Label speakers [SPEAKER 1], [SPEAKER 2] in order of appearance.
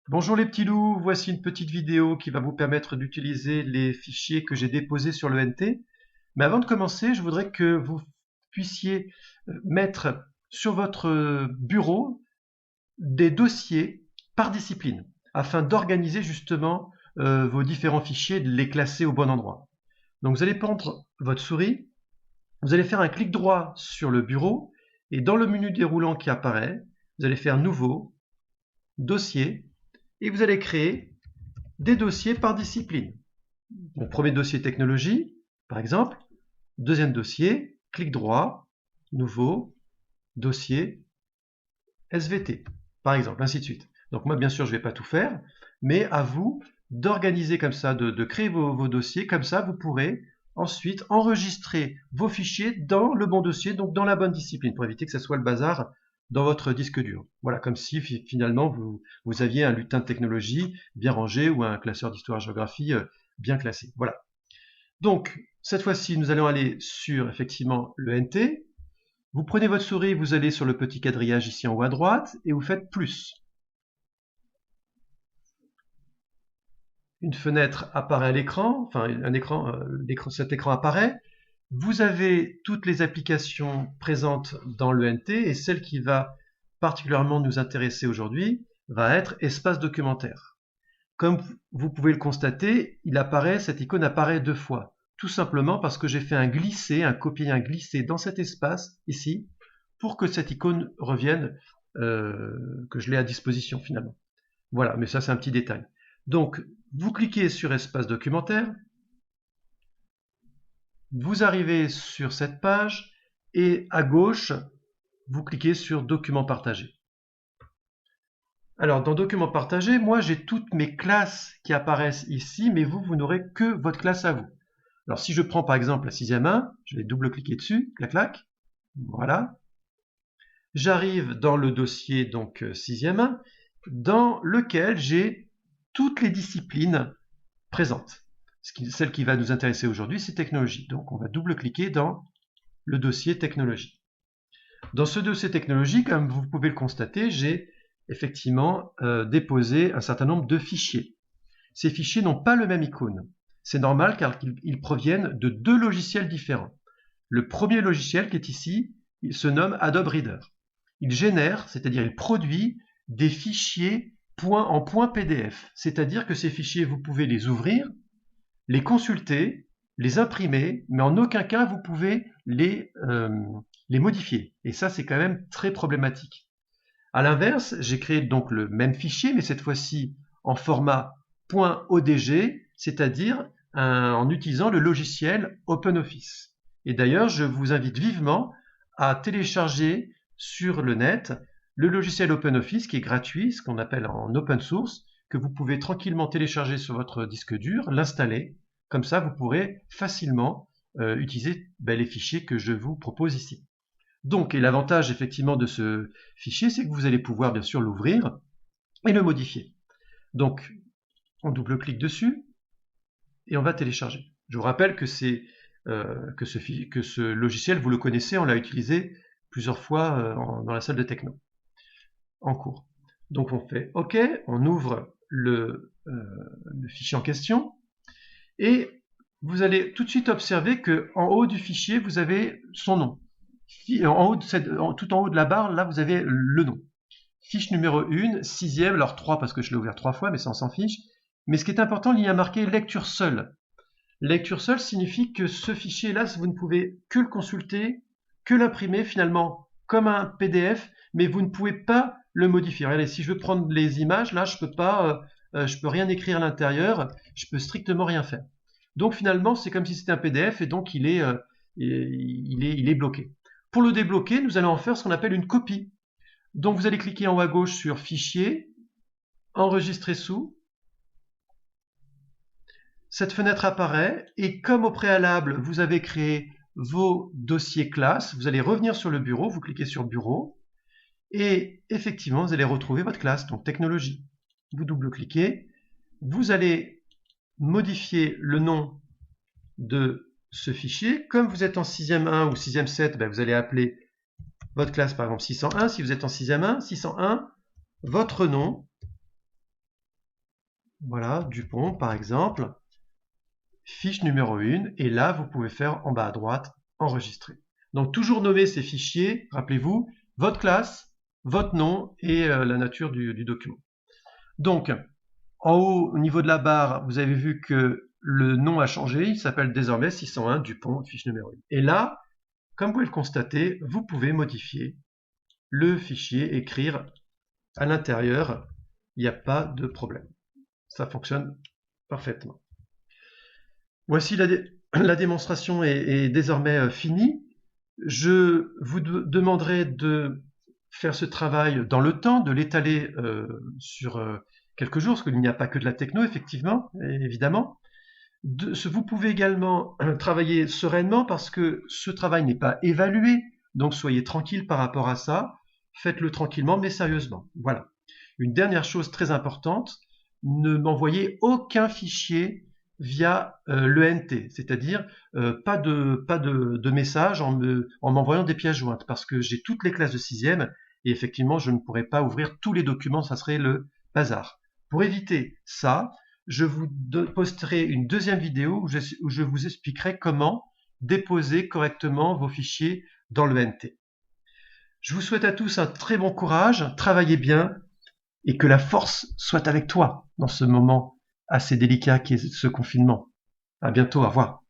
[SPEAKER 1] Bonjour les petits loups, voici une petite vidéo qui va vous permettre d'utiliser les fichiers que j'ai déposés sur le NT. Mais avant de commencer, je voudrais que vous puissiez mettre sur votre bureau des dossiers par discipline, afin d'organiser justement vos différents fichiers, de les classer au bon endroit. Donc vous allez prendre votre souris, vous allez faire un clic droit sur le bureau, et dans le menu déroulant qui apparaît, vous allez faire Nouveau, Dossier, et vous allez créer des dossiers par discipline. Mon premier dossier technologie, par exemple. Deuxième dossier, clic droit, nouveau, dossier, SVT, par exemple, ainsi de suite. Donc moi, bien sûr, je ne vais pas tout faire, mais à vous d'organiser comme ça, de créer vos dossiers, comme ça, vous pourrez ensuite enregistrer vos fichiers dans le bon dossier, donc dans la bonne discipline, pour éviter que ce soit le bazar dans votre disque dur. Voilà, comme si finalement vous aviez un lutin de technologie bien rangé ou un classeur d'histoire-géographie bien classé. Voilà. Donc, cette fois-ci, nous allons aller sur effectivement le NT. Vous prenez votre souris, vous allez sur le petit quadrillage ici en haut à droite et vous faites plus. Une fenêtre apparaît à l'écran, enfin cet écran apparaît. Vous avez toutes les applications présentes dans le NT et celle qui va particulièrement nous intéresser aujourd'hui va être espace documentaire. Comme vous pouvez le constater, cette icône apparaît deux fois. Tout simplement parce que j'ai fait un glisser, un copier, un glisser dans cet espace ici pour que cette icône revienne, que je l'ai à disposition finalement. Voilà, mais ça c'est un petit détail. Donc, vous cliquez sur espace documentaire, vous arrivez sur cette page et à gauche, vous cliquez sur document partagé. Alors, dans document partagé, moi j'ai toutes mes classes qui apparaissent ici, mais vous n'aurez que votre classe à vous. Alors, si je prends par exemple la 6e 1, je vais double-cliquer dessus, clac clac, voilà. J'arrive dans le dossier donc 6e 1, dans lequel j'ai toutes les disciplines présentes. Celle qui va nous intéresser aujourd'hui, c'est technologie. Donc, on va double-cliquer dans le dossier technologie. Dans ce dossier technologie, comme vous pouvez le constater, j'ai effectivement déposé un certain nombre de fichiers. Ces fichiers n'ont pas le même icône. C'est normal car ils proviennent de deux logiciels différents. Le premier logiciel qui est ici, il se nomme Adobe Reader. Il génère, c'est-à-dire il produit des fichiers en .pdf. C'est-à-dire que ces fichiers, vous pouvez les ouvrir, les consulter, les imprimer, mais en aucun cas vous pouvez les modifier. Et ça, c'est quand même très problématique. À l'inverse, j'ai créé donc le même fichier, mais cette fois-ci en format .odg, c'est-à-dire en utilisant le logiciel OpenOffice. Et d'ailleurs, je vous invite vivement à télécharger sur le net le logiciel OpenOffice qui est gratuit, ce qu'on appelle en open source, que vous pouvez tranquillement télécharger sur votre disque dur, l'installer. Comme ça, vous pourrez facilement utiliser les fichiers que je vous propose ici. Donc, et l'avantage effectivement de ce fichier, c'est que vous allez pouvoir bien sûr l'ouvrir et le modifier. Donc, on double-clique dessus et on va télécharger. Je vous rappelle que ce logiciel, vous le connaissez, on l'a utilisé plusieurs fois dans la salle de techno en cours. Donc on fait OK, on ouvre le fichier en question et vous allez tout de suite observer qu'en haut du fichier, vous avez son nom. Tout en haut de la barre, là, vous avez le nom. Fiche numéro 1, 6e, alors 3 parce que je l'ai ouvert 3 fois, mais ça on s'en fiche. Mais ce qui est important, il y a marqué lecture seule. Lecture seule signifie que ce fichier-là, vous ne pouvez que le consulter, que l'imprimer finalement comme un PDF, mais vous ne pouvez pas le modifier. Regardez, si je veux prendre les images, là, je peux rien écrire à l'intérieur, je peux strictement rien faire. Donc finalement, c'est comme si c'était un PDF et donc il est bloqué. Pour le débloquer, nous allons en faire ce qu'on appelle une copie. Donc vous allez cliquer en haut à gauche sur Fichier, Enregistrer sous. Cette fenêtre apparaît et comme au préalable, vous avez créé vos dossiers classes, vous allez revenir sur le bureau, vous cliquez sur Bureau et effectivement, vous allez retrouver votre classe, donc Technologie. Vous double-cliquez, vous allez modifier le nom de ce fichier. Comme vous êtes en 6e 1 ou 6e 7, vous allez appeler votre classe par exemple 601. Si vous êtes en 6e 1, 601, votre nom, Voilà, Dupont par exemple, fiche numéro 1, et là vous pouvez faire en bas à droite, enregistrer. Donc toujours nommer ces fichiers, rappelez-vous, votre classe, votre nom et la nature du document. Donc, en haut, au niveau de la barre, vous avez vu que le nom a changé, il s'appelle désormais 601 Dupont, fiche numéro 1. Et là, comme vous pouvez le constater, vous pouvez modifier le fichier, écrire à l'intérieur, il n'y a pas de problème. Ça fonctionne parfaitement. Voici la démonstration est désormais finie. Je vous demanderai de faire ce travail dans le temps, de l'étaler sur quelques jours, parce qu'il n'y a pas que de la techno, effectivement, évidemment. Vous pouvez également travailler sereinement parce que ce travail n'est pas évalué, donc soyez tranquille par rapport à ça. Faites-le tranquillement, mais sérieusement. Voilà. Une dernière chose très importante, ne m'envoyez aucun fichier via l'ENT, c'est-à-dire pas de message en m'envoyant des pièces jointes, parce que j'ai toutes les classes de 6e et effectivement je ne pourrais pas ouvrir tous les documents, ça serait le bazar. Pour éviter ça, je vous posterai une deuxième vidéo où je vous expliquerai comment déposer correctement vos fichiers dans l'ENT. Je vous souhaite à tous un très bon courage, travaillez bien et que la force soit avec toi dans ce moment assez délicat qui est ce confinement. À bientôt, au revoir.